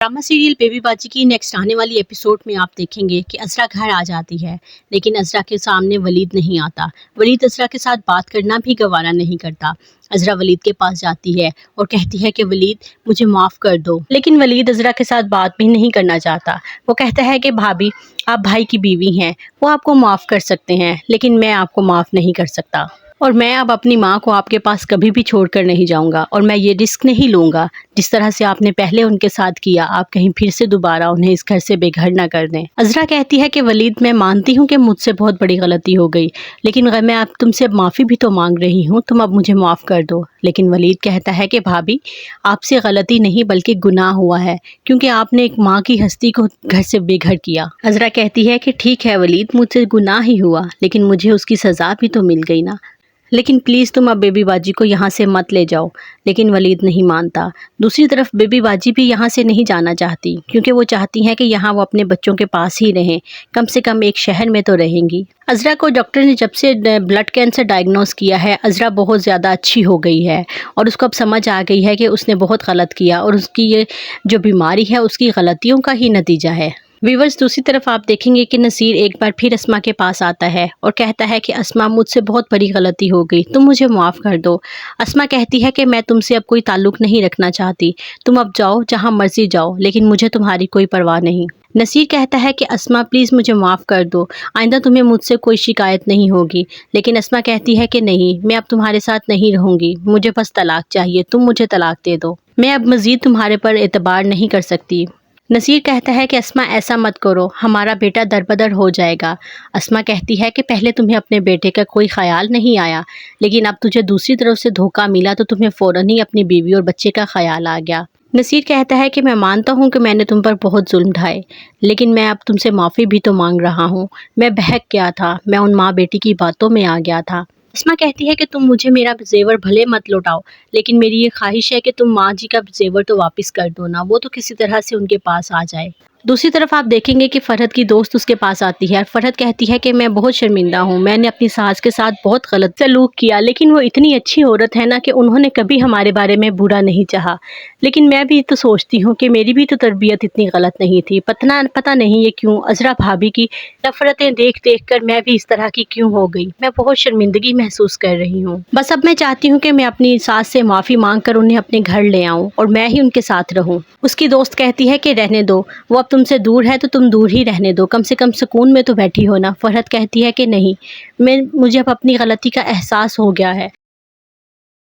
Drama serial baby बाजी की next आने वाली एपिसोड में आप देखेंगे कि अज़रा घर आ जाती है, लेकिन अज़रा के सामने वलीद नहीं आता। वलीद अज़रा के साथ बात करना भी गवारा नहीं करता। अज़रा वलीद के पास जाती है और कहती है कि वलीद मुझे माफ़ कर दो, लेकिन वलीद अज़रा के साथ बात भी नहीं करना चाहता। वो कहता है कि भाभी आप भाई की बीवी हैं, वो आपको माफ़ कर सकते हैं, लेकिन मैं आपको माफ़ नहीं कर सकता। और मैं अब अपनी माँ को आपके पास कभी भी छोड़ कर नहीं जाऊँगा और मैं ये रिस्क नहीं लूँगा जिस तरह से आपने पहले उनके साथ किया, आप कहीं फिर से दोबारा उन्हें इस घर से बेघर ना कर दें। अज़रा कहती है कि वलीद मैं मानती हूँ कि मुझसे बहुत बड़ी गलती हो गई, लेकिन अगर मैं अब तुमसे माफ़ी भी तो मांग रही हूँ, तुम अब मुझे माफ़ कर दो। लेकिन वलीद कहता है कि भाभी आपसे गलती नहीं बल्कि गुनाह हुआ है, क्योंकि आपने एक माँ की हस्ती को घर से बेघर किया। अज़रा कहती है कि ठीक है वलीद, मुझसे गुनाह ही हुआ, लेकिन मुझे उसकी सज़ा भी तो मिल गई ना, लेकिन प्लीज़ तुम अब बेबी बाजी को यहाँ से मत ले जाओ। लेकिन वलीद नहीं मानता। दूसरी तरफ बेबी बाजी भी यहाँ से नहीं जाना चाहती, क्योंकि वो चाहती हैं कि यहाँ वो अपने बच्चों के पास ही रहें, कम से कम एक शहर में तो रहेंगी। अज़रा को डॉक्टर ने जब से ब्लड कैंसर डायग्नोस किया है, अज़रा बहुत ज़्यादा अच्छी हो गई है और उसको अब समझ आ गई है कि उसने बहुत गलत किया और उसकी ये जो बीमारी है उसकी गलतियों का ही नतीजा है। व्यूअर्स, दूसरी तरफ आप देखेंगे कि नसीर एक बार फिर अस्मा के पास आता है और कहता है कि अस्मा मुझसे बहुत बड़ी गलती हो गई, तुम मुझे माफ़ कर दो। अस्मा कहती है कि मैं तुमसे अब कोई ताल्लुक़ नहीं रखना चाहती, तुम अब जाओ जहाँ मर्जी जाओ, लेकिन मुझे तुम्हारी कोई परवाह नहीं। नसीर कहता है कि अस्मा प्लीज़ मुझे माफ़ कर दो, आइंदा तुम्हें मुझसे कोई शिकायत नहीं होगी। लेकिन अस्मा कहती है कि नहीं, मैं अब तुम्हारे साथ नहीं रहूँगी, मुझे बस तलाक चाहिए, तुम मुझे तलाक दे दो, मैं अब मज़ीद तुम्हारे पर एतबार नहीं कर सकती। नसीर कहता है कि अस्मा ऐसा मत करो, हमारा बेटा दरबदर हो जाएगा। अस्मा कहती है कि पहले तुम्हें अपने बेटे का कोई ख्याल नहीं आया, लेकिन अब तुझे दूसरी तरफ से धोखा मिला तो तुम्हें फ़ौरन ही अपनी बीवी और बच्चे का ख्याल आ गया। नसीर कहता है कि मैं मानता हूँ कि मैंने तुम पर बहुत जुल्म ढाए, लेकिन मैं अब तुमसे माफ़ी भी तो मांग रहा हूँ। मैं बहक गया था, मैं उन माँ बेटी की बातों में आ गया था। अस्मा कहती है कि तुम मुझे मेरा जेवर भले मत लौटाओ, लेकिन मेरी ये ख्वाहिश है कि तुम माँ जी का जेवर तो वापस कर दो ना, वो तो किसी तरह से उनके पास आ जाए। दूसरी तरफ आप देखेंगे कि फरहत की दोस्त उसके पास आती है और फरहत कहती है कि मैं बहुत शर्मिंदा हूँ, मैंने अपनी सास के साथ बहुत गलत सलूक किया, लेकिन वो इतनी अच्छी औरत है ना कि उन्होंने कभी हमारे बारे में बुरा नहीं चाहा। लेकिन मैं भी तो सोचती हूँ कि मेरी भी तो तरबियत इतनी गलत नहीं थी, पता नहीं ये क्यों अज़रा भाभी की नफ़रतें देख देख कर मैं भी इस तरह की क्यों हो गई। मैं बहुत शर्मिंदगी महसूस कर रही हूँ। बस अब मैं चाहती हूँ कि मैं अपनी सास से माफ़ी मांग कर उन्हें अपने घर ले आऊँ और मैं ही उनके साथ रहूँ। उसकी दोस्त कहती है कि रहने दो, वो अब तुमसे दूर है तो तुम दूर ही रहने दो, कम से कम सुकून में तो बैठी हो ना। फरहत कहती है कि नहीं, मुझे अब अपनी गलती का एहसास हो गया है।